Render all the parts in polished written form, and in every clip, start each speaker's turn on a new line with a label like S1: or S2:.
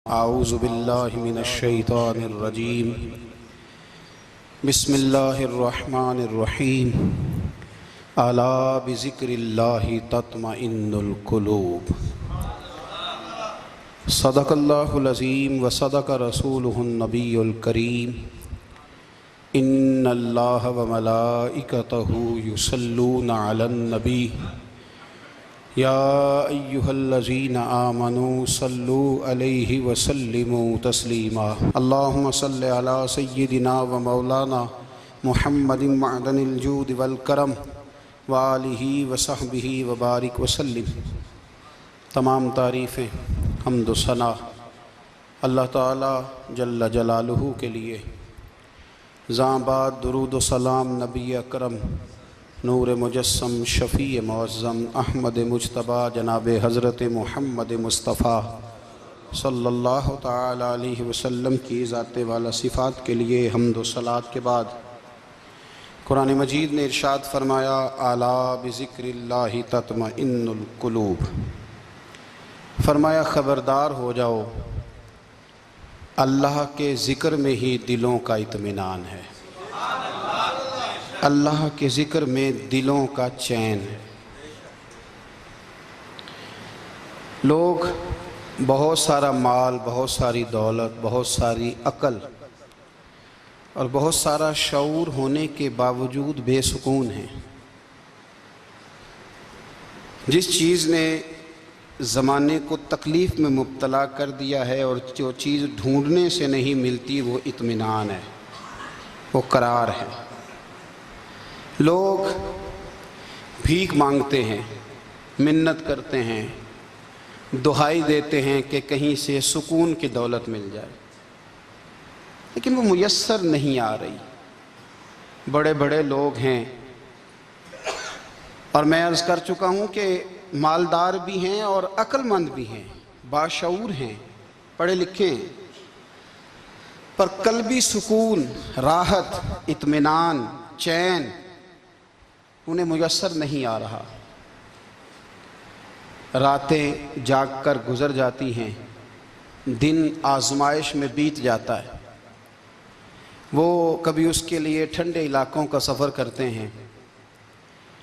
S1: اعوذ باللہ من الشیطان الرجیم بسم اللہ الرحمن الرحیم الا بذکر اللہ تطمئن القلوب صدق اللہ العظیم وصدق رسولہ النبی الکریم ان اللہ وملائکتہ یصلون علی النبی یا ایہا الذین آمنوا صلوا علیہ وسلموا تسلیما اللہم صل علی سیدنا و مولانا محمد معدن الجود والکرم وآلہ وصحبہ وبارک وسلم۔ تمام تعریفیں حمد و ثنا اللہ تعالی جل جلالہ کے لیے۔ زاں بعد درود و سلام نبی اکرم نور مجسم شفیع معظم احمد مجتبیٰ جناب حضرت محمد مصطفیٰ صلی اللہ تعالی علیہ وسلم کی ذات والا صفات کے لیے حمد و صلوات کے بعد قرآن مجید نے ارشاد فرمایا الا بذکر اللہ تطمئن القلوب، فرمایا خبردار ہو جاؤ اللہ کے ذکر میں ہی دلوں کا اطمینان ہے، اللہ کے ذکر میں دلوں کا چین ہے۔ لوگ بہت سارا مال، بہت ساری دولت، بہت ساری عقل اور بہت سارا شعور ہونے کے باوجود بے سکون ہیں۔ جس چیز نے زمانے کو تکلیف میں مبتلا کر دیا ہے اور جو چیز ڈھونڈنے سے نہیں ملتی وہ اطمینان ہے، وہ قرار ہے۔ لوگ بھیک مانگتے ہیں، منت کرتے ہیں، دہائی دیتے ہیں کہ کہیں سے سکون کی دولت مل جائے، لیکن وہ میسر نہیں آ رہی۔ بڑے بڑے لوگ ہیں اور میں عرض کر چکا ہوں کہ مالدار بھی ہیں اور عقل مند بھی ہیں، باشعور ہیں، پڑھے لکھے ہیں، پر قلبی سکون، راحت، اطمینان، چین انہیں میسر نہیں آ رہا۔ راتیں جاگ کر گزر جاتی ہیں، دن آزمائش میں بیت جاتا ہے۔ وہ کبھی اس کے لیے ٹھنڈے علاقوں کا سفر کرتے ہیں،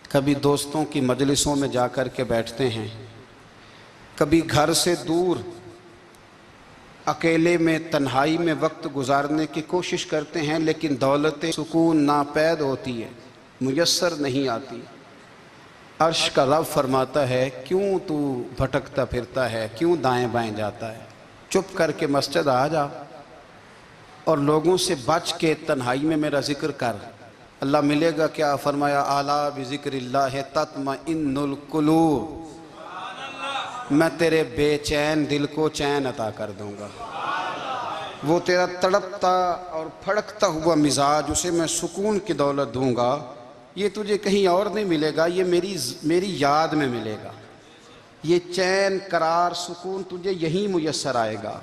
S1: کبھی دوستوں کی مجلسوں میں جا کر کے بیٹھتے ہیں، کبھی گھر سے دور اکیلے میں تنہائی میں وقت گزارنے کی کوشش کرتے ہیں، لیکن دولت سکون ناپید ہوتی ہے، میسر نہیں آتی۔ عرش کا رب فرماتا ہے کیوں تو بھٹکتا پھرتا ہے، کیوں دائیں بائیں جاتا ہے، چپ کر کے مسجد آ جا اور لوگوں سے بچ کے تنہائی میں میرا ذکر کر۔ اللہ ملے گا کیا؟ فرمایا اعلیٰ بذکر اللہ تطمئن القلوب، میں تیرے بے چین دل کو چین عطا کر دوں گا۔ وہ تیرا تڑپتا اور پھڑکتا ہوا مزاج، اسے میں سکون کی دولت دوں گا۔ یہ تجھے کہیں اور نہیں ملے گا، یہ میری یاد میں ملے گا۔ یہ چین، قرار، سکون تجھے یہیں میسر آئے گا۔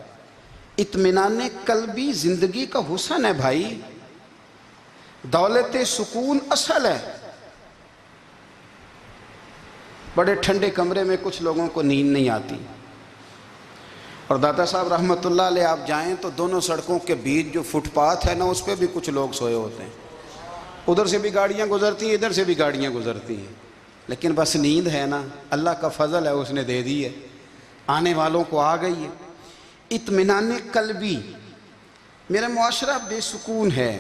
S1: اطمینان قلبی زندگی کا حسن ہے بھائی، دولت سکون اصل ہے۔ بڑے ٹھنڈے کمرے میں کچھ لوگوں کو نیند نہیں آتی، اور داتا صاحب رحمۃ اللہ علیہ آپ جائیں تو دونوں سڑکوں کے بیچ جو فٹ پاتھ ہے نا، اس پہ بھی کچھ لوگ سوئے ہوتے ہیں۔ ادھر سے بھی گاڑیاں گزرتی ہیں، ادھر سے بھی گاڑیاں گزرتی ہیں، لیکن بس نیند ہے نا، اللہ کا فضل ہے، اس نے دے دی ہے، آنے والوں کو آ گئی ہے۔ اطمینان قلبی۔ میرا معاشرہ بے سکون ہے،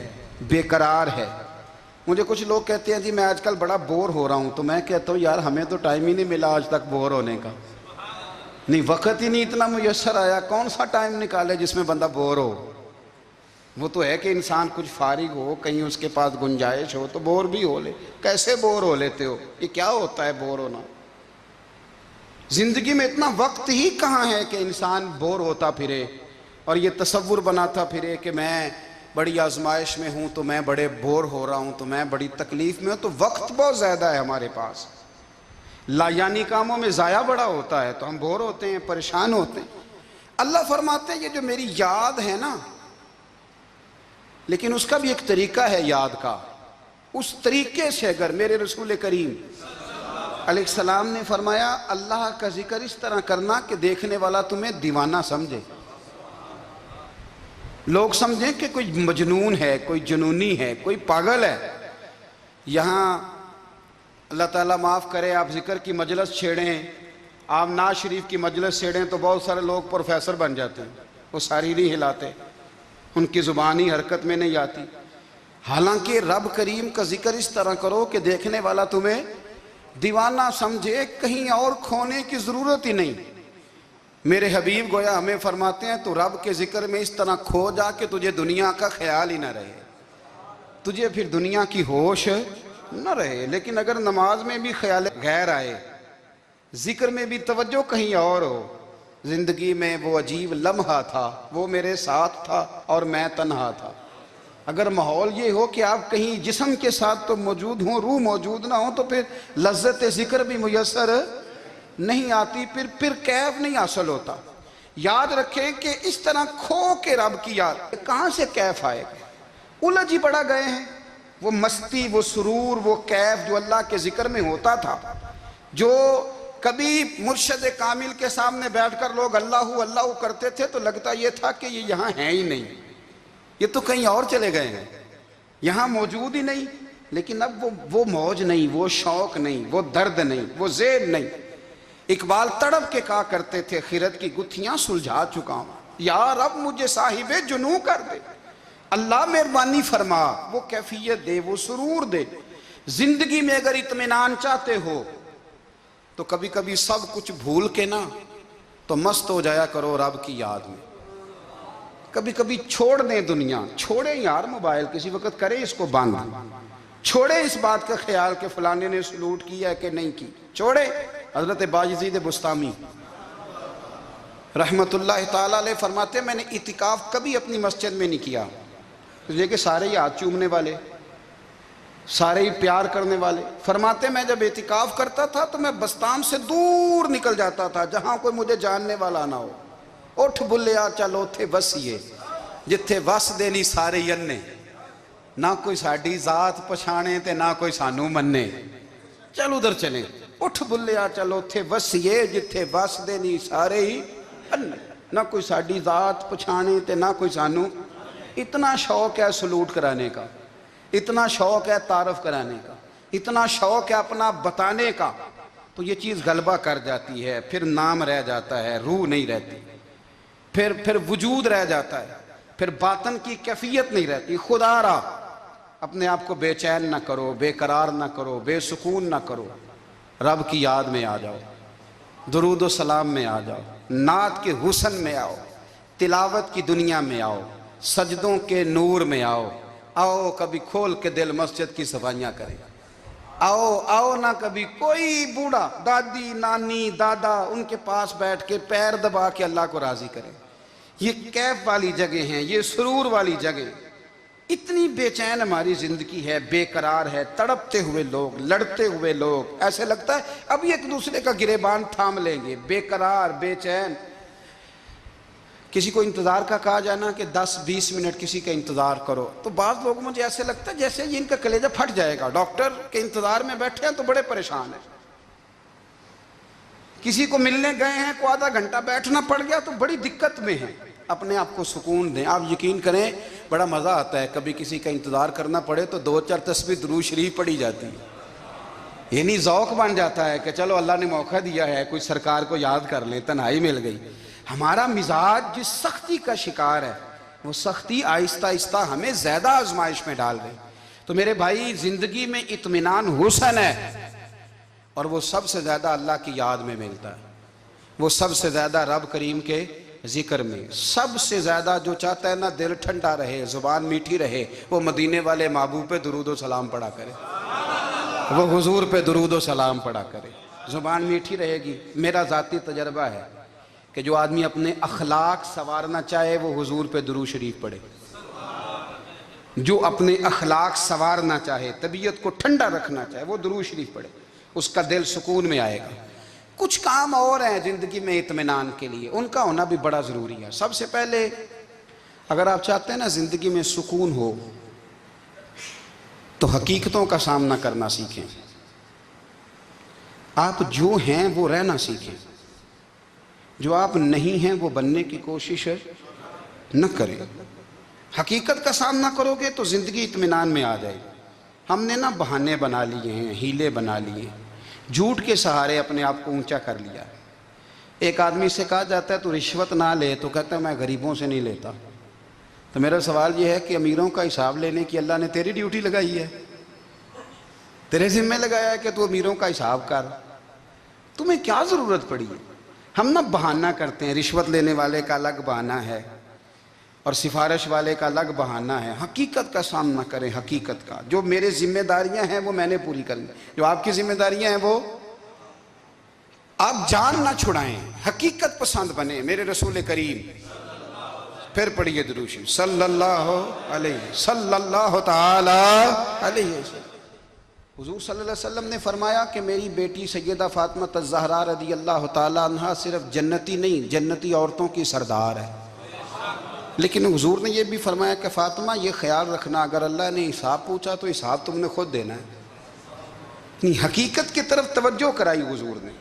S1: بے قرار ہے۔ مجھے کچھ لوگ کہتے ہیں جی میں آج کل بڑا بور ہو رہا ہوں، تو میں کہتا ہوں یار ہمیں تو ٹائم ہی نہیں ملا آج تک بور ہونے کا، نہیں وقت ہی نہیں اتنا میسر آیا، کون سا ٹائم نکالے جس میں بندہ بور ہو؟ وہ تو ہے کہ انسان کچھ فارغ ہو، کہیں اس کے پاس گنجائش ہو تو بور بھی ہو لے۔ کیسے بور ہو لیتے ہو؟ یہ کیا ہوتا ہے بور ہونا؟ زندگی میں اتنا وقت ہی کہاں ہے کہ انسان بور ہوتا پھرے اور یہ تصور بناتا پھرے کہ میں بڑی آزمائش میں ہوں تو میں بڑے بور ہو رہا ہوں، تو میں بڑی تکلیف میں ہوں۔ تو وقت بہت زیادہ ہے ہمارے پاس، لایانی کاموں میں ضائع بڑا ہوتا ہے، تو ہم بور ہوتے ہیں، پریشان ہوتے ہیں۔ اللہ فرماتے ہیں یہ جو میری یاد ہے نا، لیکن اس کا بھی ایک طریقہ ہے یاد کا، اس طریقے سے اگر میرے رسول کریم علیہ السلام نے فرمایا اللہ کا ذکر اس طرح کرنا کہ دیکھنے والا تمہیں دیوانہ سمجھے۔ لوگ سمجھیں کہ کوئی مجنون ہے، کوئی جنونی ہے، کوئی پاگل ہے۔ یہاں اللہ تعالیٰ معاف کرے، آپ ذکر کی مجلس چھیڑیں، آپ نعت شریف کی مجلس چھیڑیں تو بہت سارے لوگ پروفیسر بن جاتے ہیں، وہ ساری نہیں ہلاتے، ان کی زبان ہی حرکت میں نہیں آتی۔ حالانکہ رب کریم کا ذکر اس طرح کرو کہ دیکھنے والا تمہیں دیوانہ سمجھے، کہیں اور کھونے کی ضرورت ہی نہیں۔ میرے حبیب گویا ہمیں فرماتے ہیں تو رب کے ذکر میں اس طرح کھو جا کہ تجھے دنیا کا خیال ہی نہ رہے، تجھے پھر دنیا کی ہوش نہ رہے۔ لیکن اگر نماز میں بھی خیال غیر آئے، ذکر میں بھی توجہ کہیں اور ہو، زندگی میں وہ عجیب لمحہ تھا، وہ میرے ساتھ تھا اور میں تنہا تھا، اگر ماحول یہ ہو کہ آپ کہیں جسم کے ساتھ تو موجود ہوں، روح موجود نہ ہو، تو پھر لذت ذکر بھی میسر نہیں آتی، پھر کیف نہیں حاصل ہوتا۔ یاد رکھیں کہ اس طرح کھو کے رب کی یاد کہاں سے کیف آئے گا؟ الجھ ہی پڑا گئے ہیں۔ وہ مستی، وہ سرور، وہ کیف جو اللہ کے ذکر میں ہوتا تھا، جو کبھی مرشد کامل کے سامنے بیٹھ کر لوگ اللہ اللہ کرتے تھے تو لگتا یہ تھا کہ یہ یہاں ہیں ہی نہیں، یہ تو کہیں اور چلے گئے ہیں، یہاں موجود ہی نہیں۔ لیکن اب وہ موج نہیں، وہ شوق نہیں، وہ درد نہیں، وہ زیر نہیں۔ اقبال تڑپ کے کہا کرتے تھے، خیرت کی گتھیاں سلجھا چکا ہوں، یا رب مجھے صاحب جنوں کر دے، اللہ مہربانی فرما، وہ کیفیت دے، وہ سرور دے۔ زندگی میں اگر اطمینان چاہتے ہو تو کبھی کبھی سب کچھ بھول کے نا تو مست ہو جایا کرو رب کی یاد میں۔ کبھی کبھی چھوڑ دیں دنیا، چھوڑیں یار موبائل، کسی وقت کریں اس کو بند، چھوڑیں اس بات کا خیال کہ فلانے نے سلوٹ کیا ہے کہ نہیں کی، چھوڑیں۔ حضرت باجزید بستامی رحمت اللہ تعالیٰ علیہ فرماتے ہیں میں نے اعتکاف کبھی اپنی مسجد میں نہیں کیا، یہ کہ سارے ہی ہاتھ چومنے والے، سارے ہی پیار کرنے والے۔ فرماتے میں جب اعتکاف کرتا تھا تو میں بستام سے دور نکل جاتا تھا جہاں کوئی مجھے جاننے والا نہ ہو۔ اٹھ بلیا چل اوتھے وسیے جتھے وس دے نہیں سارے یننے، نہ کوئی ساڈی ذات پچھانے تے نہ کوئی سانو مننے، چل ادھر چلیں۔ اٹھ بلیا چل اوتھے وسیے جتھے وس دے نہیں سارے ہی اننے، نہ کوئی ساڈی ذات پچھانے تے نہ کوئی سانو۔ اتنا شوق ہے سلوٹ کرانے کا، اتنا شوق ہے تعارف کرانے کا، اتنا شوق ہے اپنا بتانے کا، تو یہ چیز غلبہ کر جاتی ہے، پھر نام رہ جاتا ہے، روح نہیں رہتی، پھر وجود رہ جاتا ہے، پھر باطن کی کیفیت نہیں رہتی۔ خدا را اپنے آپ کو بے چین نہ کرو، بے قرار نہ کرو، بے سکون نہ کرو، رب کی یاد میں آ جاؤ، درود و سلام میں آ جاؤ، نعت کے حسن میں آؤ، تلاوت کی دنیا میں آؤ، سجدوں کے نور میں آؤ، آؤ کبھی کھول کے دل مسجد کی صفائیاں کریں، آؤ نہ کبھی کوئی بوڑھا، دادی، نانی، دادا ان کے پاس بیٹھ کے پیر دبا کے اللہ کو راضی کریں۔ یہ کیف والی جگہ ہیں، یہ سرور والی جگہ۔ اتنی بے چین ہماری زندگی ہے، بے قرار ہے، تڑپتے ہوئے لوگ، لڑتے ہوئے لوگ، ایسے لگتا ہے ابھی ایک دوسرے کا گریبان تھام لیں گے، بے قرار، بے چین۔ کسی کو انتظار کا کہا جائے نا کہ 10-20 منٹ کسی کا انتظار کرو تو بعض لوگ مجھے ایسے لگتا ہے جیسے یہ ان کا کلیجہ پھٹ جائے گا، ڈاکٹر کے انتظار میں بیٹھے ہیں تو بڑے پریشان ہیں۔ کسی کو ملنے گئے ہیں کو آدھا گھنٹہ بیٹھنا پڑ گیا تو بڑی دقت میں ہیں۔ اپنے آپ کو سکون دیں۔ آپ یقین کریں بڑا مزہ آتا ہے، کبھی کسی کا انتظار کرنا پڑے تو 2-4 تسبیح درود شریف پڑھی جاتی ہے، یعنی ذوق بن جاتا ہے کہ چلو اللہ نے موقع دیا ہے، کوئی سرکار کو یاد کر لیں، تنہائی مل گئی۔ ہمارا مزاج جس سختی کا شکار ہے، وہ سختی آہستہ آہستہ ہمیں زیادہ آزمائش میں ڈال گئی۔ تو میرے بھائی زندگی میں اطمینان حسن ہے، اور وہ سب سے زیادہ اللہ کی یاد میں ملتا ہے، وہ سب سے زیادہ رب کریم کے ذکر میں۔ سب سے زیادہ جو چاہتا ہے نا دل ٹھنڈا رہے، زبان میٹھی رہے، وہ مدینے والے محبوب پہ درود و سلام پڑھا کرے، وہ حضور پہ درود و سلام پڑھا کرے، زبان میٹھی رہے گی۔ میرا ذاتی تجربہ ہے کہ جو آدمی اپنے اخلاق سنوارنا چاہے وہ حضور پہ درود شریف پڑھے، جو اپنے اخلاق سنوارنا چاہے، طبیعت کو ٹھنڈا رکھنا چاہے، وہ درود شریف پڑھے، اس کا دل سکون میں آئے گا۔ کچھ کام اور ہیں زندگی میں اطمینان کے لیے، ان کا ہونا بھی بڑا ضروری ہے۔ سب سے پہلے اگر آپ چاہتے ہیں نا زندگی میں سکون ہو تو حقیقتوں کا سامنا کرنا سیکھیں، آپ جو ہیں وہ رہنا سیکھیں، جو آپ نہیں ہیں وہ بننے کی کوشش نہ کریں۔ حقیقت کا سامنا کرو گے تو زندگی اطمینان میں آ جائے. ہم نے نا بہانے بنا لیے ہیں، ہیلے بنا لیے، جھوٹ کے سہارے اپنے آپ کو اونچا کر لیا. ایک آدمی سے کہا جاتا ہے تو رشوت نہ لے، تو کہتا ہے میں غریبوں سے نہیں لیتا. تو میرا سوال یہ ہے کہ امیروں کا حساب لینے کی اللہ نے تیری ڈیوٹی لگائی ہے، تیرے ذمہ لگایا ہے کہ تو امیروں کا حساب کر. تمہیں کیا ضرورت پڑی ہے؟ ہم نا بہانہ کرتے ہیں، رشوت لینے والے کا الگ بہانہ ہے اور سفارش والے کا الگ بہانہ ہے. حقیقت کا سامنا کریں، حقیقت کا. جو میرے ذمہ داریاں ہیں وہ میں نے پوری کرنی، جو آپ کی ذمہ داریاں ہیں وہ آپ جان نہ چھڑائیں، حقیقت پسند بنیں. میرے رسول کریم، پھر پڑھیے درود شریف صلی اللہ تعالی علیہ وسلم. حضور صلی اللہ علیہ وسلم نے فرمایا کہ میری بیٹی سیدہ فاطمہ الزہرا رضی اللہ تعالی عنہا صرف جنتی نہیں، جنتی عورتوں کی سردار ہے. لیکن حضور نے یہ بھی فرمایا کہ فاطمہ یہ خیال رکھنا اگر اللہ نے حساب پوچھا تو حساب تم نے خود دینا ہے. حقیقت کی طرف توجہ کرائی حضور نے.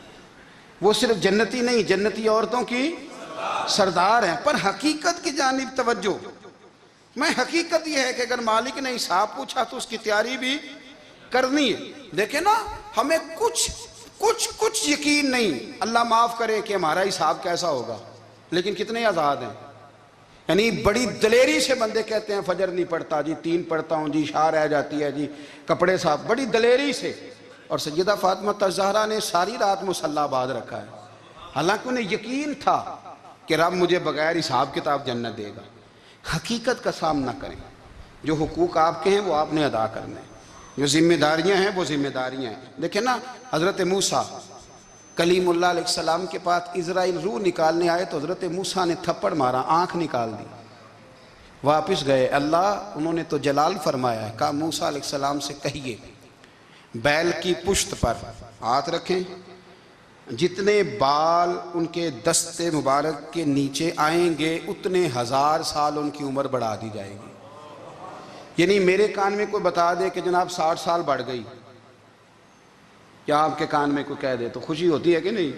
S1: وہ صرف جنتی نہیں، جنتی عورتوں کی سردار ہیں، پر حقیقت کی جانب توجہ. میں حقیقت یہ ہے کہ اگر مالک نے حساب پوچھا تو اس کی تیاری بھی کرنی ہے. دیکھیں نا، ہمیں کچھ یقین نہیں، اللہ معاف کرے کہ ہمارا حساب کیسا ہوگا، لیکن کتنے آزاد ہیں. یعنی بڑی دلیری سے بندے کہتے ہیں فجر نہیں پڑھتا جی، 3 پڑھتا ہوں جی، شاہ رہ جاتی ہے جی، کپڑے صاف، بڑی دلیری سے. اور سیدہ فاطمہ الزہرا نے ساری رات مصلی باندھ رکھا ہے، حالانکہ انہیں یقین تھا کہ رب مجھے بغیر حساب کتاب جنت دے گا. حقیقت کا سامنا کریں. جو حقوق آپ کے ہیں وہ آپ نے ادا کرنے ہیں، جو ذمہ داریاں ہیں وہ ذمہ داریاں ہیں. دیکھیں نا، حضرت موسیٰ کلیم اللہ علیہ السلام کے پاس اسرائیل روح نکالنے آئے تو حضرت موسیٰ نے تھپڑ مارا، آنکھ نکال دی. واپس گئے، اللہ انہوں نے تو جلال فرمایا ہے، کہا موسیٰ علیہ السلام سے کہیے بیل کی پشت پر ہاتھ رکھیں، جتنے بال ان کے دست مبارک کے نیچے آئیں گے اتنے 1000 سال ان کی عمر بڑھا دی جائے گی. یعنی میرے کان میں کوئی بتا دے کہ جناب 60 سال بڑھ گئی، یا آپ کے کان میں کوئی کہہ دے تو خوشی ہوتی ہے کہ نہیں؟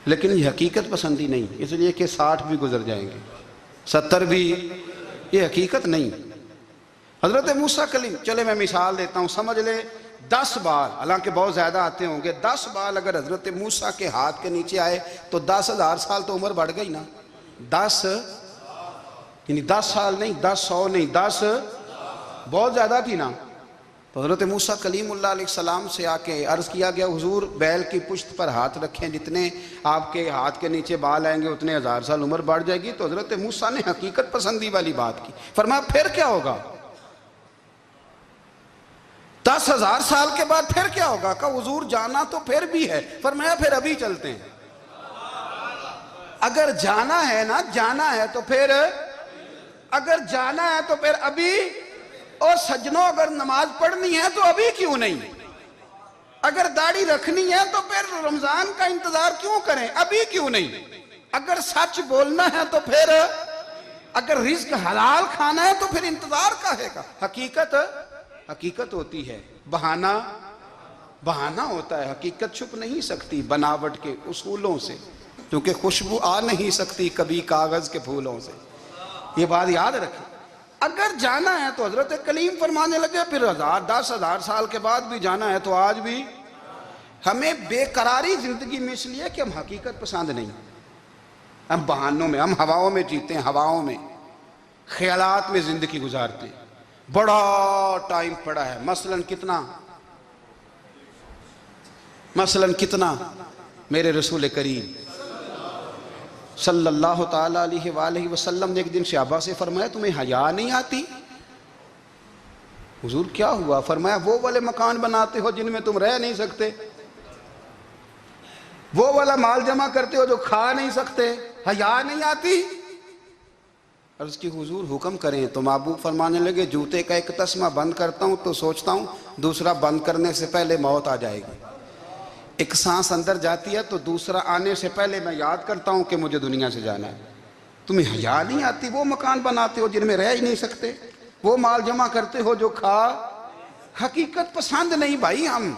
S1: لیکن یہ حقیقت پسندی نہیں، اس لیے کہ 60 بھی گزر جائیں گے، 70 بھی، یہ حقیقت نہیں. حضرت موسیٰ کلیم، چلے میں مثال دیتا ہوں، سمجھ لے 10 بال، حالانکہ بہت زیادہ آتے ہوں گے، 10 بال اگر حضرت موسیٰ کے ہاتھ کے نیچے آئے تو 10,000 سال تو عمر بڑھ گئی نا. 10 یعنی 10 سال نہیں، 10 100 نہیں، 10 بہت زیادہ تھی نا. تو حضرت موسیٰ کلیم اللہ علیہ السلام سے آ کے عرض کیا گیا حضور بیل کی پشت پر ہاتھ رکھیں، جتنے آپ کے ہاتھ کے نیچے بال آئیں گے اتنے 1000 سال عمر بڑھ جائے گی. تو حضرت موسیٰ نے حقیقت پسندی والی بات کی. فرمایا پھر کیا ہوگا؟ 10,000 سال کے بعد پھر کیا ہوگا؟ کہا حضور جانا تو پھر بھی ہے. فرمایا پھر ابھی چلتے ہیں. اگر جانا ہے نا، جانا ہے تو پھر، اگر جانا ہے تو پھر ابھی. اور سجنوں اگر نماز پڑھنی ہے تو ابھی کیوں نہیں؟ اگر داڑھی رکھنی ہے تو پھر رمضان کا انتظار کیوں کریں؟ ابھی کیوں نہیں؟ اگر سچ بولنا ہے تو پھر، اگر رزق حلال کھانا ہے تو پھر انتظار کا ہے گا. حقیقت ہوتی ہے، بہانہ ہوتا ہے. حقیقت چھپ نہیں سکتی بناوٹ کے اصولوں سے، کیونکہ خوشبو آ نہیں سکتی کبھی کاغذ کے پھولوں سے. یہ بات یاد رکھیں. اگر جانا ہے تو حضرت کلیم فرمانے لگے پھر 10,000 سال کے بعد بھی جانا ہے تو آج بھی. ہمیں بے قراری زندگی میں اس لیے کہ ہم حقیقت پسند نہیں، ہم بہانوں میں، ہم ہواؤں میں جیتے ہیں، ہواؤں میں، خیالات میں زندگی گزارتے ہیں. بڑا ٹائم پڑا ہے، مثلاً کتنا میرے رسول کریم صلی اللہ تعالیٰ علیہ وآلہ وسلم نے ایک دن صحابہ سے فرمایا تمہیں حیا نہیں آتی؟ حضور کیا ہوا؟ فرمایا وہ والے مکان بناتے ہو جن میں تم رہ نہیں سکتے، وہ والا مال جمع کرتے ہو جو کھا نہیں سکتے، حیا نہیں آتی؟ عرض کی حضور حکم کریں. تو محبوب فرمانے لگے جوتے کا ایک تسمہ بند کرتا ہوں تو سوچتا ہوں دوسرا بند کرنے سے پہلے موت آ جائے گی. ایک سانس اندر جاتی ہے تو دوسرا آنے سے پہلے میں یاد کرتا ہوں کہ مجھے دنیا سے جانا ہے. تمہیں حیا نہیں آتی؟ وہ مکان بناتے ہو جن میں رہ ہی نہیں سکتے، وہ مال جمع کرتے ہو جو کھا. حقیقت پسند نہیں بھائی. ہم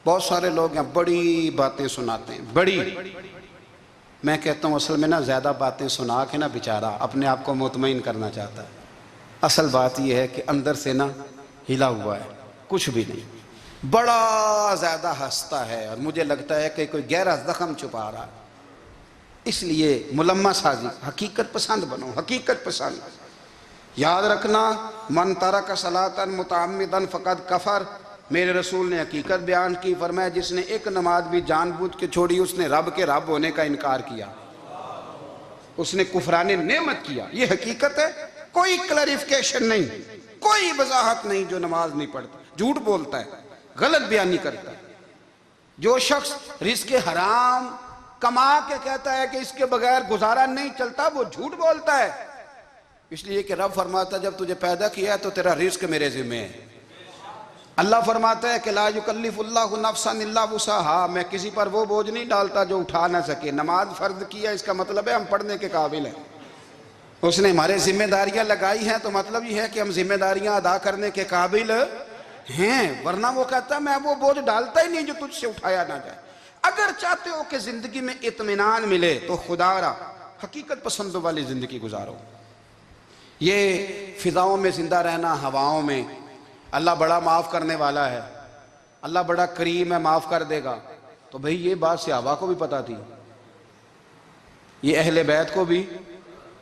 S1: بہت سارے لوگ ہیں بڑی باتیں سناتے ہیں، بڑی میں کہتا ہوں اصل میں نا زیادہ باتیں سنا کے نا بیچارہ اپنے آپ کو مطمئن کرنا چاہتا ہے، اصل بات یہ ہے کہ اندر سے نا ہلا ہوا ہے، کچھ بھی نہیں، بڑا زیادہ ہنستا ہے اور مجھے لگتا ہے کہ کوئی گہرا زخم چھپا رہا ہے۔ اس لیے ملمہ سازی، حقیقت پسند بنو، حقیقت پسند۔ یاد رکھنا، من ترک صلاۃ متعمدا فقد کفر، میرے رسول نے حقیقت بیان کی، فرمایا جس نے ایک نماز بھی جان بوجھ کے چھوڑی اس نے رب کے رب ہونے کا انکار کیا، اس نے کفران نعمت کیا۔ یہ حقیقت ہے، کوئی کلیریفیکیشن نہیں، کوئی وضاحت نہیں۔ جو نماز نہیں پڑھتا، جھوٹ بولتا ہے، غلط بیانی کرتا ہے۔ جو شخص رزق حرام کما کے کہتا ہے کہ اس کے بغیر گزارا نہیں چلتا، وہ جھوٹ بولتا ہے۔ اس لیے کہ رب فرماتا ہے جب تجھے پیدا کیا ہے تو تیرا رزق میرے ذمہ ہے۔ اللہ فرماتا ہے کہ لا یکلف اللہ نفسا الا وسعہا، میں کسی پر وہ بوجھ نہیں ڈالتا جو اٹھا نہ سکے۔ نماز فرض کیا، اس کا مطلب ہے ہم پڑھنے کے قابل ہیں، اس نے ہمارے ذمہ داریاں لگائی ہیں تو مطلب یہ ہے کہ ہم ذمہ داریاں ادا کرنے کے قابل ہیں، ورنہ وہ کہتا ہے میں وہ بوجھ ڈالتا ہی نہیں جو تجھ سے اٹھایا نہ جائے۔ اگر چاہتے ہو کہ زندگی میں اطمینان ملے تو خدا را حقیقت پسندوں والی زندگی گزارو۔ یہ فضاؤں میں زندہ رہنا، ہواؤں میں اللہ بڑا معاف کرنے والا ہے، اللہ بڑا کریم ہے، معاف کر دے گا، تو بھئی یہ بات صحابہ کو بھی پتا تھی، یہ اہل بیت کو بھی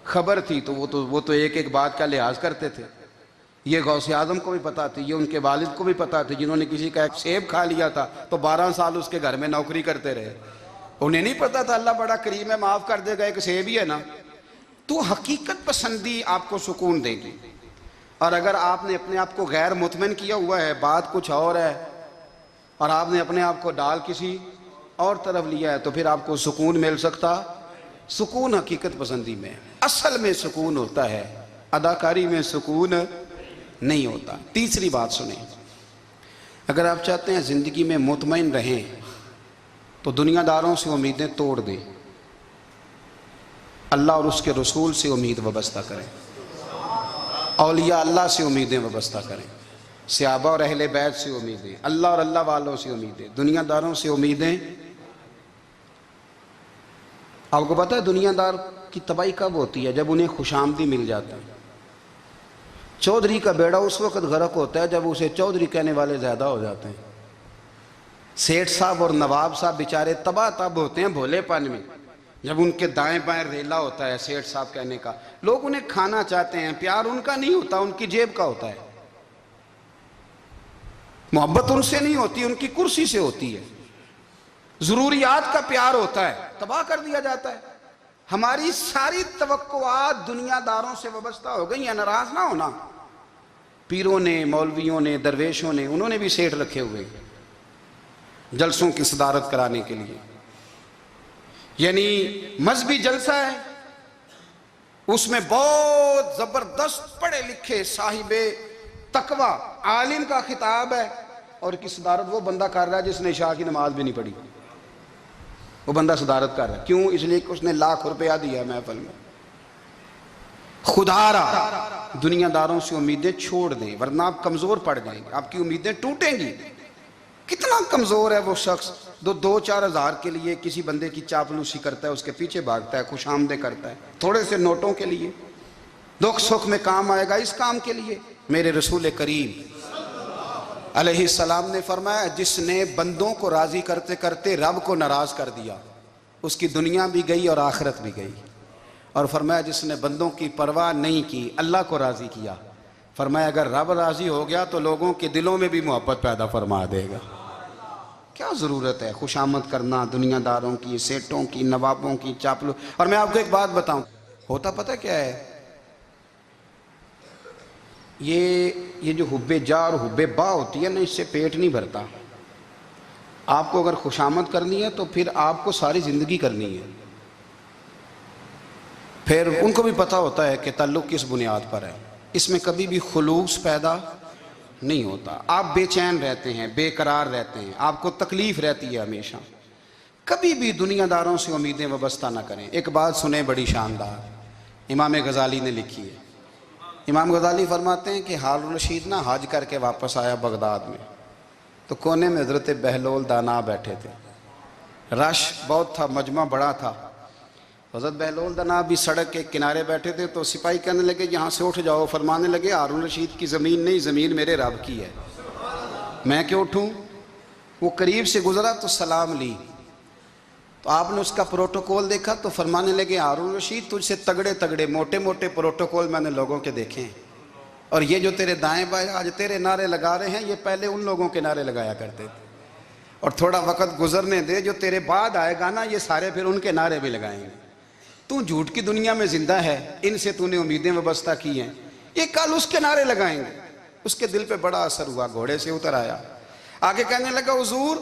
S1: خبر تھی، تو وہ تو ایک ایک بات کا لحاظ کرتے تھے۔ یہ غوث اعظم کو بھی پتا تھی، یہ ان کے والد کو بھی پتا تھی، جنہوں نے کسی کا ایک سیب کھا لیا تھا تو 12 سال اس کے گھر میں نوکری کرتے رہے، انہیں نہیں پتا تھا اللہ بڑا کریم ہے، معاف کر دے گا، ایک سیب ہی ہے نا۔ تو حقیقت پسندی آپ کو سکون دے گی، اور اگر آپ نے اپنے آپ کو غیر مطمئن کیا ہوا ہے، بات کچھ اور ہے، اور آپ نے اپنے آپ کو ڈال کسی اور طرف لیا ہے، تو پھر آپ کو سکون مل سکتا؟ سکون حقیقت پسندی میں، اصل میں سکون ہوتا ہے، اداکاری میں سکون نہیں ہوتا۔ تیسری بات سنیں، اگر آپ چاہتے ہیں زندگی میں مطمئن رہیں تو دنیا داروں سے امیدیں توڑ دیں، اللہ اور اس کے رسول سے امید وابستہ کریں، اولیاء اللہ سے امیدیں وابستہ کریں، صحابہ اور اہل بیت سے امیدیں، اللہ اور اللہ والوں سے امیدیں، دنیا داروں سے امیدیں۔ آپ کو پتہ ہے دنیا دار کی تباہی کب ہوتی ہے؟ جب انہیں خوش آمدی مل جاتا ہے۔ چودھری کا بیڑا اس وقت غرق ہوتا ہے جب اسے چودھری کہنے والے زیادہ ہو جاتے ہیں۔ سیٹھ صاحب اور نواب صاحب بیچارے تباہ تب ہوتے ہیں بھولے پن میں، جب ان کے دائیں بائیں ریلا ہوتا ہے سیٹھ صاحب کہنے کا، لوگ انہیں کھانا چاہتے ہیں، پیار ان کا نہیں ہوتا، ان کی جیب کا ہوتا ہے، محبت ان سے نہیں ہوتی، ان کی کرسی سے ہوتی ہے، ضروریات کا پیار ہوتا ہے، تباہ کر دیا جاتا ہے۔ ہماری ساری توقعات دنیا داروں سے وابستہ ہو گئی ہیں، ناراض نہ ہونا۔ پیروں نے، مولویوں نے، درویشوں نے، انہوں نے بھی سیٹ رکھے ہوئے جلسوں کی صدارت کرانے کے لیے، یعنی مذہبی جلسہ ہے، اس میں بہت زبردست پڑھے لکھے صاحب تقوی عالم کا خطاب ہے، اور کی صدارت وہ بندہ کر رہا ہے جس نے عشاء کی نماز بھی نہیں پڑھی، وہ بندہ صدارت کر رہا ہے۔ کیوں؟ اس لیے کہ اس نے لاکھ روپیہ دیا محفل میں۔ خدا را دنیا داروں سے امیدیں چھوڑ دیں، ورنہ آپ کمزور پڑ جائیں گے، آپ کی امیدیں ٹوٹیں گی۔ کتنا کمزور ہے وہ شخص دو چار ہزار کے لیے کسی بندے کی چاپلوسی کرتا ہے، اس کے پیچھے بھاگتا ہے، خوش آمدیں کرتا ہے، تھوڑے سے نوٹوں کے لیے، دکھ سکھ میں کام آئے گا اس کام کے لیے۔ میرے رسول کریم علیہ السلام نے فرمایا جس نے بندوں کو راضی کرتے کرتے رب کو ناراض کر دیا، اس کی دنیا بھی گئی اور آخرت بھی گئی، اور فرمایا جس نے بندوں کی پرواہ نہیں کی اللہ کو راضی کیا، فرمایا اگر رب راضی ہو گیا تو لوگوں کے دلوں میں بھی محبت پیدا فرما دے گا۔ کیا ضرورت ہے خوشامد کرنا دنیا داروں کی، سیٹوں کی، نوابوں کی، چاپلو۔ اور میں آپ کو ایک بات بتاؤں، ہوتا پتہ کیا ہے؟ یہ جو حب جا اور حب با ہوتی ہے نا، اس سے پیٹ نہیں بھرتا۔ آپ کو اگر خوشامد کرنی ہے تو پھر آپ کو ساری زندگی کرنی ہے۔ پھر ان کو بھی پتہ ہوتا ہے کہ تعلق کس بنیاد پر ہے، اس میں کبھی بھی خلوص پیدا نہیں ہوتا۔ آپ بے چین رہتے ہیں، بے قرار رہتے ہیں، آپ کو تکلیف رہتی ہے ہمیشہ۔ کبھی بھی دنیا داروں سے امیدیں وابستہ نہ کریں۔ ایک بات سنیں بڑی شاندار، امام غزالی نے لکھی ہے۔ امام غزالی فرماتے ہیں کہ ہارون الرشید نا حج کر کے واپس آیا بغداد میں، تو کونے میں حضرت بہلول دانا بیٹھے تھے، رش بہت تھا، مجمع بڑا تھا، حضرت بہلول دنا بھی سڑک کے کنارے بیٹھے تھے تو سپاہی کہنے لگے یہاں سے اٹھ جاؤ، فرمانے لگے ہارون رشید کی زمین نہیں، زمین میرے رب کی ہے، میں کیوں اٹھوں؟ وہ قریب سے گزرا تو سلام لی، تو آپ نے اس کا پروٹوکول دیکھا تو فرمانے لگے ہارون رشید تجھ سے تگڑے تگڑے موٹے موٹے پروٹوکول میں نے لوگوں کے دیکھے ہیں، اور یہ جو تیرے دائیں بائیں آج تیرے نعرے لگا رہے ہیں یہ پہلے ان لوگوں کے نعرے لگایا کرتے تھے، اور تھوڑا وقت گزرنے دے، جو تیرے بعد آئے گا نا یہ سارے پھر ان کے نعرے بھی لگائیں گے۔ تو جھوٹ کی دنیا میں زندہ ہے، ان سے تو نے امیدیں وابستہ کی ہیں، یہ کل اس کے نعرے لگائیں گے۔ اس کے دل پہ بڑا اثر ہوا، گھوڑے سے اتر آیا، آگے کہنے لگا حضور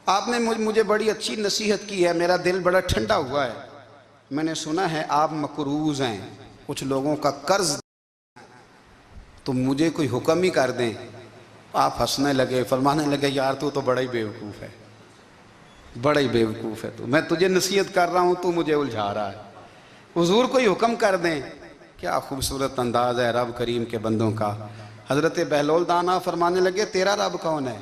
S1: آپ نے مجھے بڑی اچھی نصیحت کی ہے، میرا دل بڑا ٹھنڈا ہوا ہے، میں نے سنا ہے آپ مقروض ہیں، کچھ لوگوں کا قرض، تو مجھے کوئی حکم ہی کر دیں۔ آپ ہنسنے لگے، فرمانے لگے یار تو بڑا ہی بیوقوف ہے، بڑا ہی بیوقوف ہے، تو میں تجھے نصیحت کر رہا ہوں تو مجھے الجھا رہا ہے، حضور کوئی حکم کر دیں۔ کیا خوبصورت انداز ہے رب کریم کے بندوں کا۔ حضرت بہلول دانا فرمانے لگے تیرا رب کون ہے؟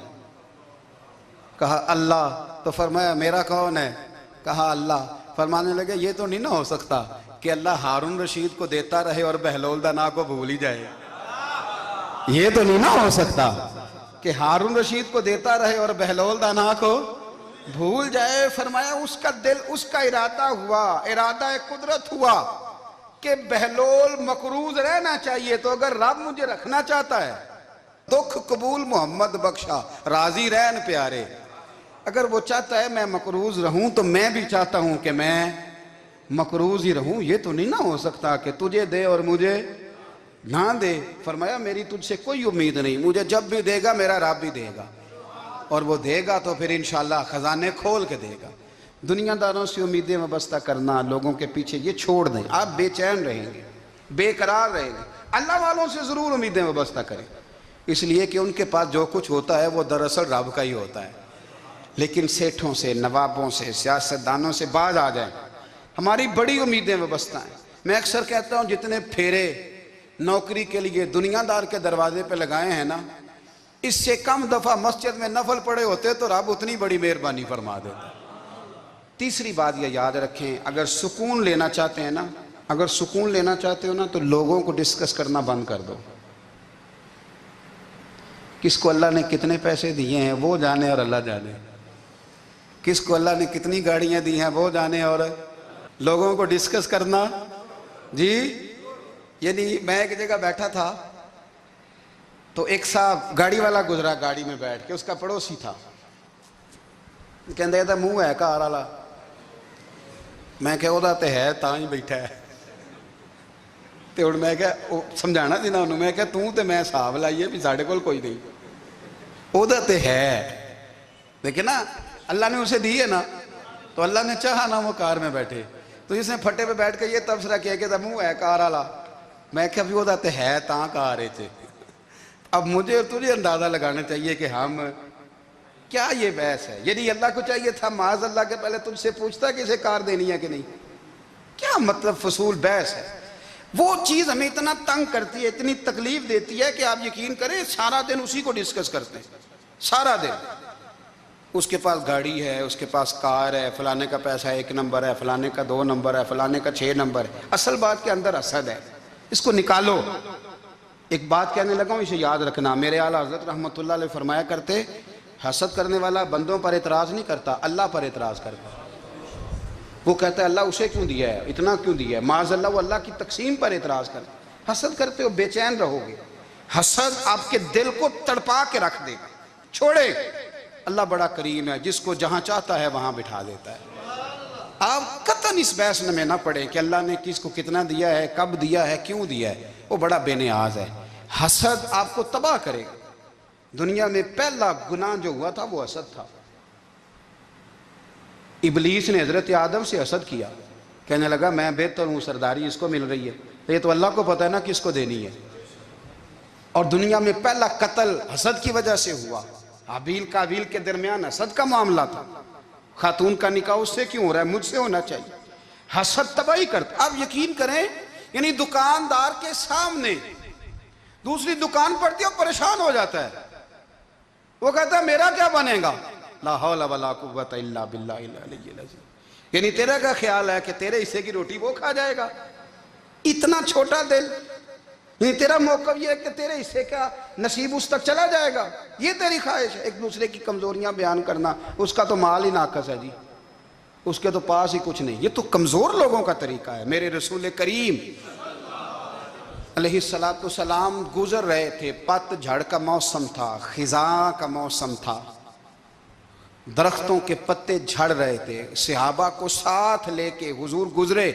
S1: کہا اللہ، تو فرمایا میرا کون ہے؟ کہا اللہ۔ فرمانے لگے یہ تو نہیں نہ ہو سکتا کہ اللہ ہارون رشید کو دیتا رہے اور بہلول دانا کو بھول ہی جائے، یہ تو نہیں نہ ہو سکتا کہ ہارون رشید کو دیتا رہے اور بہلول دانا کو بھول جائے۔ فرمایا اس کا دل، اس کا ارادہ ہوا، ارادہ قدرت ہوا کہ بہلول مقروض رہنا چاہیے، تو اگر رب مجھے رکھنا چاہتا ہے، دکھ قبول محمد بخشا راضی رہن پیارے، اگر وہ چاہتا ہے میں مقروض رہوں تو میں بھی چاہتا ہوں کہ میں مقروض ہی رہوں، یہ تو نہیں نہ ہو سکتا کہ تجھے دے اور مجھے نہ دے۔ فرمایا میری تجھ سے کوئی امید نہیں، مجھے جب بھی دے گا میرا رب بھی دے گا، اور وہ دے گا تو پھر انشاءاللہ خزانے کھول کے دے گا۔ دنیا داروں سے امیدیں وابستہ کرنا، لوگوں کے پیچھے، یہ چھوڑ دیں، آپ بے چین رہیں گے، بے قرار رہیں گے۔ اللہ والوں سے ضرور امیدیں وابستہ کریں، اس لیے کہ ان کے پاس جو کچھ ہوتا ہے وہ دراصل رب کا ہی ہوتا ہے، لیکن سیٹھوں سے، نوابوں سے، سیاستدانوں سے باز آ جائیں، ہماری بڑی امیدیں وابستہ ہیں۔ میں اکثر کہتا ہوں جتنے پھیرے نوکری کے لیے دنیا دار کے دروازے پہ لگائے ہیں نا، اس سے کم دفعہ مسجد میں نفل پڑے ہوتے تو رب اتنی بڑی مہربانی فرما دیتا۔ تیسری بات یہ یاد رکھیں، اگر سکون لینا چاہتے ہیں نا، اگر سکون لینا چاہتے ہو نا تو لوگوں کو ڈسکس کرنا بند کر دو۔ کس کو اللہ نے کتنے پیسے دیے ہیں وہ جانے اور اللہ جانے، کس کو اللہ نے کتنی گاڑیاں دی ہیں وہ جانے، اور لوگوں کو ڈسکس کرنا جی۔ یعنی میں ایک جگہ بیٹھا تھا تو ایک صاحب گاڑی والا گزرا، گاڑی میں بیٹھ کے، اس کا پڑوسی تھا، کہندے تھا منہ ہے کار والا، میں کہ وہ تے ہے تاں ہی بیٹھا ہے، تو ہن میں کہ سمجھانا سی نا انہوں، میں کہ توں تے میں حساب لائیے بھی ساڈے کول کوئی نہیں، وہ تے ہے، لیکن نا اللہ نے اسے دی ہے نا، تو اللہ نے چاہا نا وہ کار میں بیٹھے، تو اس نے پھٹے پہ بیٹھ کے یہ تبصرہ کیا کہ منہ ہے کار والا، میں کہ وہ تے ہے تاں کار ہے۔ اب مجھے اور تجھے اندازہ لگانا چاہیے کہ ہم کیا یہ بحث ہے، یعنی اللہ کو چاہیے تھا معاذ اللہ کے پہلے تجھ سے پوچھتا کہ اسے کار دینی ہے کہ نہیں، کیا مطلب فضول بحث ہے۔ وہ چیز ہمیں اتنا تنگ کرتی ہے، اتنی تکلیف دیتی ہے کہ آپ یقین کریں سارا دن اسی کو ڈسکس کرتے ہیں، سارا دن اس کے پاس گاڑی ہے، اس کے پاس کار ہے، فلانے کا پیسہ 1 نمبر ہے، فلانے کا 2 نمبر ہے، فلانے کا 6 نمبر ہے، اصل بات کے اندر حسد ہے، اس کو نکالو۔ ایک بات کہنے لگا ہوں، اسے یاد رکھنا، میرے اعلیٰ حضرت رحمۃ اللہ علیہ فرمایا کرتے، حسد کرنے والا بندوں پر اعتراض نہیں کرتا، اللہ پر اعتراض کرتا۔ وہ کہتا ہے اللہ اسے کیوں دیا ہے، اتنا کیوں دیا ہے، معاذ اللہ وہ اللہ کی تقسیم پر اعتراض کرتا۔ حسد کرتے ہو بے چین رہو گے، حسد آپ کے دل کو تڑپا کے رکھ دے گا، چھوڑے۔ اللہ بڑا کریم ہے، جس کو جہاں چاہتا ہے وہاں بٹھا دیتا ہے۔ آپ قطعاً اس بحث میں نہ پڑیں کہ اللہ نے کس کو کتنا دیا ہے، کب دیا ہے، کیوں دیا ہے، وہ بڑا بے نیاز ہے۔ حسد آپ کو تباہ کرے گا۔ دنیا میں پہلا گناہ جو ہوا تھا وہ حسد تھا۔ ابلیس نے حضرت آدم سے حسد کیا، کہنے لگا میں بہتر ہوں، سرداری اس کو مل رہی ہے، یہ تو اللہ کو پتہ ہے نا کس کو دینی ہے۔ اور دنیا میں پہلا قتل حسد کی وجہ سے ہوا، حابیل قابیل کے درمیان حسد کا معاملہ تھا، خاتون کا نکاح اس سے کیوں ہو رہا ہے، مجھ سے ہونا چاہیے۔ حسد تباہی کرتا۔ آپ یقین کریں، یعنی دکاندار کے سامنے دوسری دکان پڑتی ہے اور پریشان ہو جاتا ہے، وہ کہتا ہے میرا کیا بنے گا، لا حول ولا قوت الا باللہ العلی العظیم۔ یعنی تیرا کیا خیال ہے کہ تیرے حصے کی روٹی وہ کھا جائے گا؟ اتنا چھوٹا دل، یعنی تیرا موقف یہ ہے کہ تیرے حصے کا نصیب اس تک چلا جائے گا، یہ تیری خواہش ہے؟ ایک دوسرے کی کمزوریاں بیان کرنا، اس کا تو مال ہی ناقص ہے جی، اس کے تو پاس ہی کچھ نہیں، یہ تو کمزور لوگوں کا طریقہ ہے۔ میرے رسول کریم علیہ السلام گزر رہے تھے، پت جھڑ کا موسم تھا، خزاں کا موسم تھا، درختوں کے پتے جھڑ رہے تھے، صحابہ کو ساتھ لے کے حضور گزرے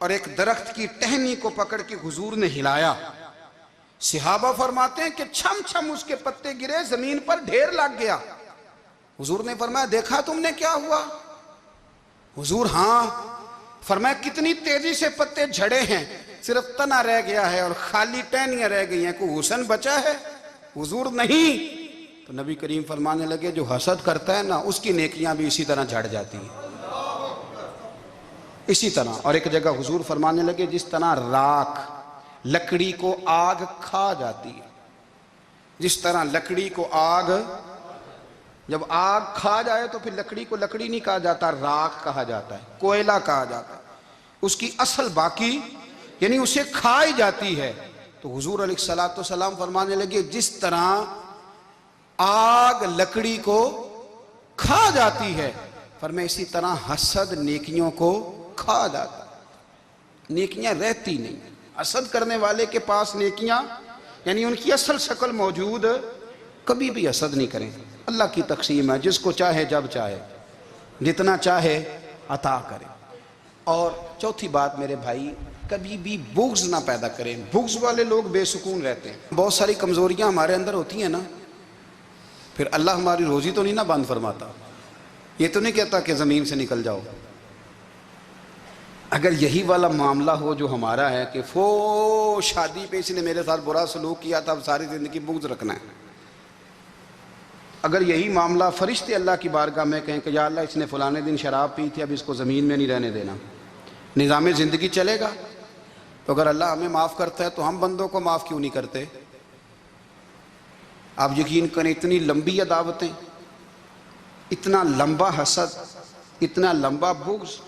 S1: اور ایک درخت کی ٹہنی کو پکڑ کے حضور نے ہلایا۔ صحابہ فرماتے ہیں کہ چھم چھم اس کے پتے گرے، زمین پر ڈھیر لگ گیا۔ حضور نے فرمایا دیکھا تم نے کیا ہوا؟ حضور ہاں۔ فرمایا کتنی تیزی سے پتے جھڑے ہیں، صرف تنا رہ گیا ہے اور خالی ٹہنیاں رہ گئی ہیں، کوئی حسن بچا ہے؟ حضور نہیں۔ تو نبی کریم فرمانے لگے جو حسد کرتا ہے نا، اس کی نیکیاں بھی اسی طرح جھڑ جاتی ہیں، اسی طرح۔ اور ایک جگہ حضور فرمانے لگے جس طرح راکھ لکڑی کو آگ کھا جاتی ہے، جس طرح لکڑی کو آگ، جب آگ کھا جائے تو پھر لکڑی کو لکڑی نہیں کہا جاتا، راکھ کہا جاتا ہے، کوئلہ کہا جاتا ہے، اس کی اصل باقی یعنی اسے کھائی جاتی ہے۔ تو حضور علیہ السلام فرمانے لگے جس طرح آگ لکڑی کو کھا جاتی ہے، فرمایا اسی طرح حسد نیکیوں کو کھا جاتا ہے، نیکیاں رہتی نہیں۔ حسد کرنے والے کے پاس نیکیاں یعنی ان کی اصل شکل موجود، کبھی بھی حسد نہیں کریں۔ اللہ کی تقسیم ہے، جس کو چاہے جب چاہے جتنا چاہے عطا کرے۔ اور چوتھی بات میرے بھائی، کبھی بھی بغض نہ پیدا کریں، بغض والے لوگ بے سکون رہتے ہیں۔ بہت ساری کمزوریاں ہمارے اندر ہوتی ہیں نا، پھر اللہ ہماری روزی تو نہیں نہ بند فرماتا، یہ تو نہیں کہتا کہ زمین سے نکل جاؤ۔ اگر یہی والا معاملہ ہو جو ہمارا ہے کہ شادی پہ اس نے میرے ساتھ برا سلوک کیا تھا، اب ساری زندگی بغض رکھنا ہے، اگر یہی معاملہ فرشتے اللہ کی بارگاہ میں کہیں کہ یا اللہ اس نے فلانے دن شراب پی تھی، اب اس کو زمین میں نہیں رہنے دینا، نظام زندگی چلے گا؟ تو اگر اللہ ہمیں معاف کرتا ہے تو ہم بندوں کو معاف کیوں نہیں کرتے؟ آپ یقین کریں اتنی لمبی عداوتیں، اتنا لمبا حسد، اتنا لمبا بغض،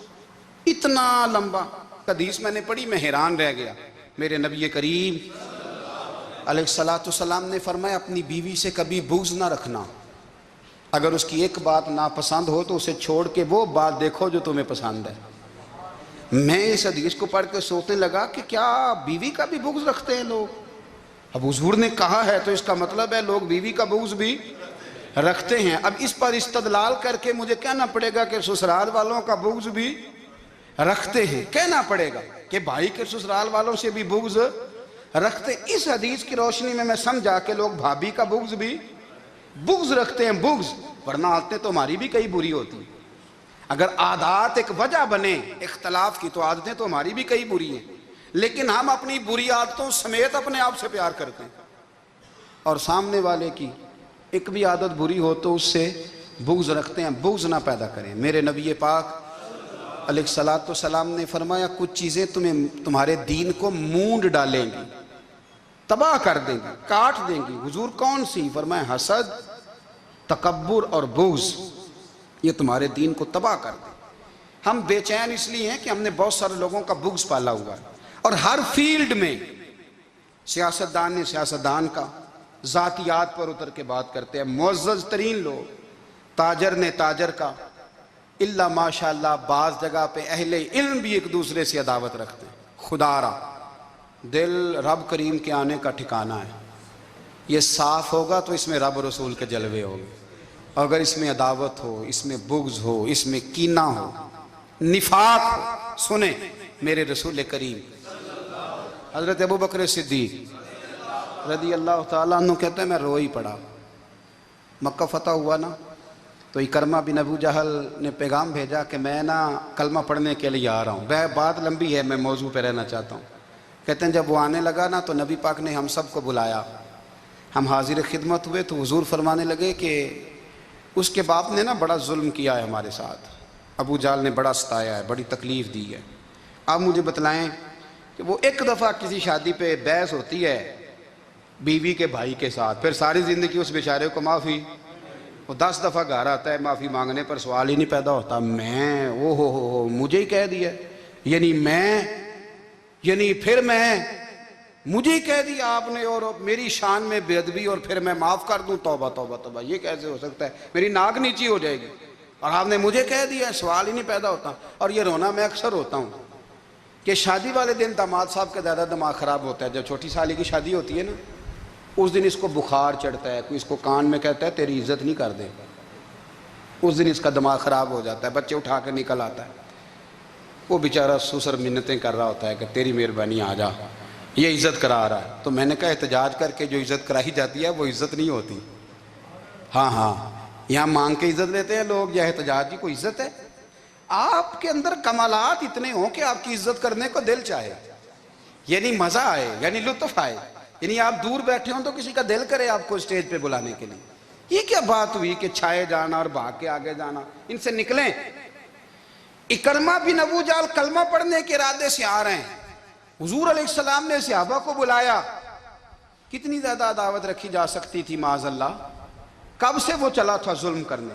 S1: اتنا لمبا۔ حدیث میں نے پڑھی، میں حیران رہ گیا۔ میرے نبی کریم علیہ السلام نے فرمایا اپنی بیوی سے کبھی بغض نہ رکھنا، اگر اس کی ایک بات ناپسند ہو تو اسے چھوڑ کے وہ بات دیکھو جو تمہیں پسند ہے۔ میں اس حدیث کو پڑھ کے سوچنے لگا کہ کیا بیوی کا بھی بغض رکھتے ہیں لوگ؟ اب حضور نے کہا ہے تو اس کا مطلب ہے لوگ بیوی کا بغض بھی رکھتے ہیں۔ اب اس پر استدلال کر کے مجھے کہنا پڑے گا کہ سسرال والوں کا بغض بھی رکھتے ہیں، کہنا پڑے گا کہ بھائی کے سسرال والوں سے بھی بغض رکھتے۔ اس حدیث کی روشنی میں سمجھا کہ لوگ بھابھی کا بغض بھی رکھتے ہیں، بغض، ورنہ عادتیں تو ہماری بھی کئی بری ہوتی ہیں۔ اگر عادات ایک وجہ بنے اختلاف کی تو عادتیں تو ہماری بھی کئی بری ہیں، لیکن ہم اپنی بری عادتوں سمیت اپنے آپ سے پیار کرتے ہیں، اور سامنے والے کی ایک بھی عادت بری ہو تو اس سے بغض رکھتے ہیں۔ بغض نہ پیدا کریں۔ میرے نبی پاک علیہ السلام نے فرمایا کچھ چیزیں تمہارے دین کو مونڈ ڈالیں گی، تباہ کر دیں گی، کاٹ دیں گی۔ حضور کون سی؟ فرمایا حسد، تکبر اور بغض، یہ تمہارے دین کو تباہ کر دیں۔ ہم بے چین اس لیے ہیں کہ ہم نے بہت سارے لوگوں کا بغض پالا ہوا ہے، اور ہر فیلڈ میں سیاستدان نے سیاستدان کا، ذاتیات پر اتر کے بات کرتے ہیں، معزز ترین لوگ، تاجر نے تاجر کا، اللہ ماشاءاللہ بعض جگہ پہ اہل علم بھی ایک دوسرے سے عداوت رکھتے ہیں۔ خدا را دل رب کریم کے آنے کا ٹھکانہ ہے، یہ صاف ہوگا تو اس میں رب رسول کے جلوے ہوگے، اور اگر اس میں عداوت ہو، اس میں بغض ہو، اس میں کینہ ہو، نفاق ہو، سنیں میرے رسول کریم حضرت ابوبکر صدیق رضی اللہ تعالیٰ عنہ کہتے ہیں میں رو ہی پڑا۔ مکہ فتح ہوا نا، تو اکرمہ بن ابو جہل نے پیغام بھیجا کہ میں نا کلمہ پڑھنے کے لیے آ رہا ہوں۔ وہ بات لمبی ہے، میں موضوع پہ رہنا چاہتا ہوں۔ کہتے ہیں جب وہ آنے لگا نا تو نبی پاک نے ہم سب کو بلایا، ہم حاضر خدمت ہوئے تو حضور فرمانے لگے کہ اس کے باپ نے نا بڑا ظلم کیا ہے ہمارے ساتھ، ابو جہل نے بڑا ستایا ہے، بڑی تکلیف دی ہے۔ آپ مجھے بتلائیں کہ وہ ایک دفعہ کسی شادی پہ بحث ہوتی ہے بیوی کے بھائی کے ساتھ، پھر ساری زندگی اس بیچارے کو معافی وہ 10 دفعہ گھر آتا ہے معافی مانگنے پر سوال ہی نہیں پیدا ہوتا، میں او ہو مجھے ہی کہہ دیا، یعنی پھر میں مجھے ہی کہہ دیا آپ نے، اور میری شان میں بے ادبی، اور پھر میں معاف کر دوں؟ توبہ توبہ توبہ، یہ کیسے ہو سکتا ہے؟ میری ناک نیچی ہو جائے گی، اور آپ نے مجھے کہہ دیا، سوال ہی نہیں پیدا ہوتا۔ اور یہ رونا میں اکثر ہوتا ہوں کہ شادی والے دن داماد صاحب کا زیادہ دماغ خراب ہوتا ہے۔ جب چھوٹی سالی کی شادی ہوتی ہے نا، اس دن اس کو بخار چڑھتا ہے، کوئی اس کو کان میں کہتا ہے تیری عزت نہیں کر دے، اس دن اس کا دماغ خراب ہو جاتا ہے، بچے اٹھا کے نکل آتا ہے، وہ بیچارہ سسر منتیں کر رہا ہوتا ہے کہ تیری مہربانی آ جا، یہ عزت کرا رہا ہے۔ تو میں نے کہا احتجاج کر کے جو عزت کرائی جاتی ہے وہ عزت نہیں ہوتی۔ ہاں یہاں مانگ کے عزت لیتے ہیں لوگ، یا احتجاج کی کوئی عزت ہے؟ آپ کے اندر کمالات اتنے ہوں کہ آپ کی عزت کرنے کو دل چاہے، یعنی مزہ آئے، یعنی لطف آئے، یعنی آپ دور بیٹھے ہوں تو کسی کا دل کرے آپ کو اسٹیج پہ بلانے کے لیے۔ یہ کیا بات ہوئی کہ چھائے جانا اور بھاگ کے آگے جانا؟ ان سے نکلیں۔ اکرمہ بن ابو جہل کلمہ پڑھنے کے ارادے سے آ رہے ہیں، حضور علیہ السلام نے صحابہ کو بلایا۔ کتنی زیادہ عداوت رکھی جا سکتی تھی معاذ اللہ؟ کب سے وہ چلا تھا ظلم کرنے،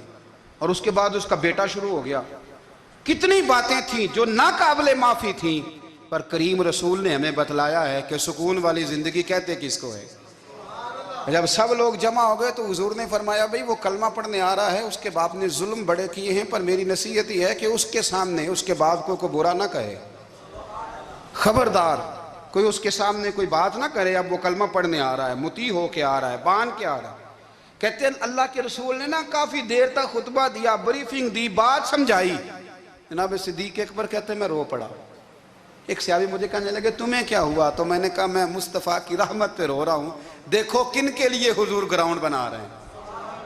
S1: اور اس کے بعد اس کا بیٹا شروع ہو گیا۔ کتنی باتیں تھیں جو ناقابل معافی تھیں، پر کریم رسول نے ہمیں بتلایا ہے کہ سکون والی زندگی کہتے کس کو ہے۔ جب سب لوگ جمع ہو گئے تو حضور نے فرمایا بھئی وہ کلمہ پڑھنے آ رہا ہے، اس کے باپ نے ظلم بڑے کیے ہیں، پر میری نصیحت یہ ہے کہ اس کے سامنے اس کے باپ کو برا نہ کہے، خبردار کوئی اس کے سامنے کوئی بات نہ کرے۔ اب وہ کلمہ پڑھنے آ رہا ہے، مطیع ہو کے آ رہا ہے، بان کے آ رہا ہے۔ کہتے ہیں اللہ کے رسول نے نا کافی دیر تک خطبہ دیا، بریفنگ دی، بات سمجھائی۔ جناب صدیق اکبر کہتے ہیں میں رو پڑا۔ ایک صحابی مجھے کہنے لگے تمہیں کیا ہوا؟ تو میں نے کہا میں مصطفیٰ کی رحمت پہ رو رہا ہوں۔ دیکھو کن کے لیے حضور گراؤنڈ بنا رہے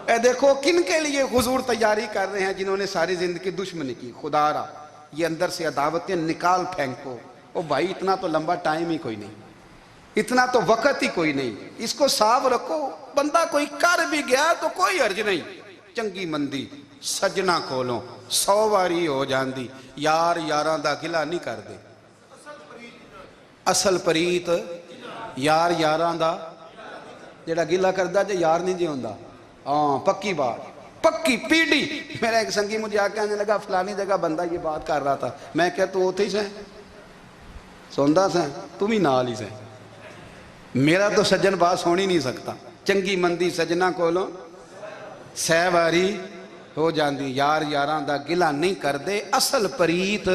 S1: ہیں، دیکھو کن کے لیے حضور تیاری کر رہے ہیں، جنہوں نے ساری زندگی دشمنی کی۔ خدا را یہ اندر سے عداوتیں نکال پھینکو۔ او بھائی اتنا تو لمبا ٹائم ہی کوئی نہیں، اتنا تو وقت ہی کوئی نہیں، اس کو صاف رکھو۔ بندہ کوئی کر بھی گیا تو کوئی حرج نہیں، چنگی مندی سجنا کولوں 100 واری ہو جاندی، یار یاراں دا گلہ نہیں کر دے۔ اصل پریت یار یاراں دا جڑا گلہ کردا جے یار نہیں جے ہوندا۔ ہاں پکی بات، پکی پیڑی۔ میرا ایک سنگی مجھے آ کے آنے لگا فلانی جگہ بندہ یہ بات کر رہا تھا، میں کہ تو اوتھے ہی سے سوندا سے تم ہی نال ہی سے، میرا تو سجن بات سن ہی نہیں سکتا۔ چنگی مندی سجنا کولوں 100 واری ہو جاندی، یار یاراں دا گلہ نہیں کر دے، اصل پریت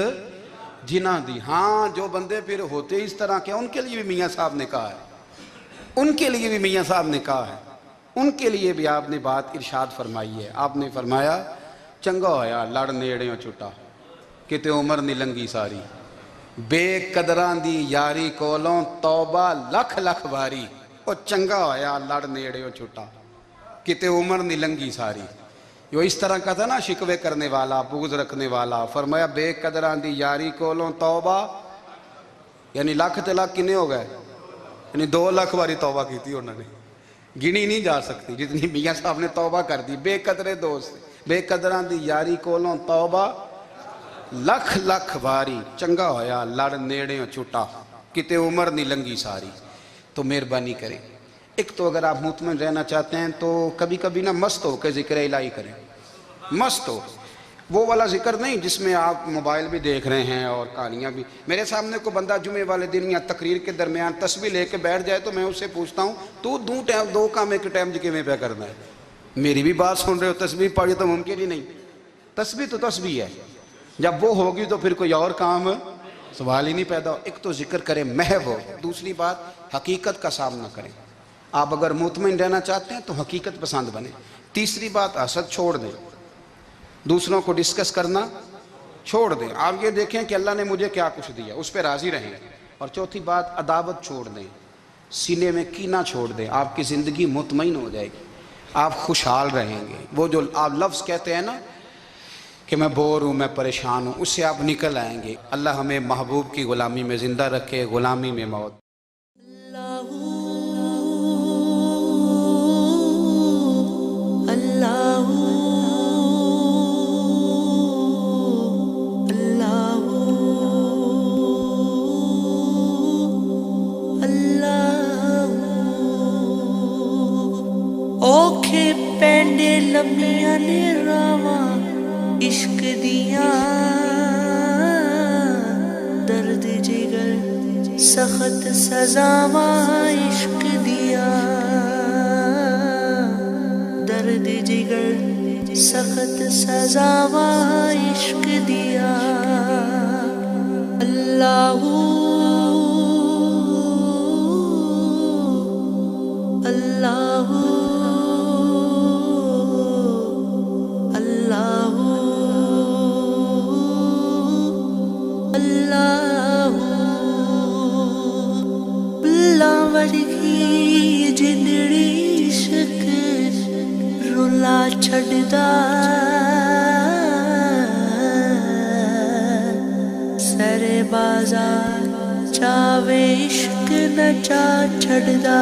S1: جنہ دی۔ ہاں جو بندے پھر ہوتے اس طرح کے، ان کے لیے بھی میاں صاحب نے کہا ہے، ان کے لیے بھی میاں صاحب نے کہا ہے، ان کے لیے بھی آپ نے بات ارشاد فرمائی ہے۔ آپ نے فرمایا چنگا ہویا لڑ نیڑیوں چھٹا، کتے عمر نہیں لنگی ساری، بے قدران دی یاری کولوں توبہ لکھ لکھ باری۔ او چنگا ہویا لڑ نیڑیوں چھٹا، کتے عمر نہیں لنگی ساری۔ جو اس طرح کا تھا نا شکوے کرنے والا، بغض رکھنے والا، فرمایا بے قدران دی یاری کولوں توبہ، یعنی لاکھ تے لاکھ کنے ہو گئے، یعنی 2 لاکھ باری توبہ کی تھی انہوں نے، گنی نہیں جا سکتی جتنی میاں صاحب نے توبہ کر دی۔ بے قدرے دوست، بے قدران دی یاری کولوں توبہ لکھ لکھ باری، چنگا ہویا لڑ نیڑیوں چھٹا، کتے عمر نہیں لنگی ساری۔ تو مہربانی کریں، ایک تو اگر آپ مطمئن رہنا چاہتے ہیں تو کبھی کبھی نا مست ہو کے ذکر الہی کریں، مست ہو، وہ والا ذکر نہیں جس میں آپ موبائل بھی دیکھ رہے ہیں اور کہانیاں بھی۔ میرے سامنے کو بندہ جمعے والے دن یا تقریر کے درمیان تسبیح لے کے بیٹھ جائے تو میں اس سے پوچھتا ہوں تو دو کام ایک ٹائم جی میں پہ کرنا ہے؟ میری بھی بات سن رہے ہو، تسبیح پڑھی تو ممکن ہی نہیں۔ تسبیح تو تسبیح ہے، جب وہ ہوگی تو پھر کوئی اور کام سوال ہی نہیں پیدا ہو۔ ایک تو ذکر کریں محو ہو، دوسری بات حقیقت کا سامنا کریں۔ آپ اگر مطمئن رہنا چاہتے ہیں تو حقیقت پسند بنیں۔ تیسری بات حسد چھوڑ دیں، دوسروں کو ڈسکس کرنا چھوڑ دیں، آپ یہ دیکھیں کہ اللہ نے مجھے کیا کچھ دیا، اس پہ راضی رہیں۔ اور چوتھی بات عداوت چھوڑ دیں، سینے میں کینہ چھوڑ دیں، آپ کی زندگی مطمئن ہو جائے گی، آپ خوشحال رہیں گے۔ وہ جو آپ لفظ کہتے ہیں نا کہ میں بور ہوں، میں پریشان ہوں، اس سے آپ نکل آئیں گے۔ اللہ ہمیں محبوب کی غلامی میں زندہ رکھے، غلامی میں موت۔
S2: اللہ اللہ اللہ اوکھے پین کہندے لمیاں نے راواں عشق دیاں درد جگر سخت سزاواں عشق دیاں درد جگر سخت سزاواں عشق دیاں اللہ اللہ اللہ اللہ بلا ورگی جنڑی عشق رولا چھڑدا سر بازار چاوے عشق نہ چا چھڑدا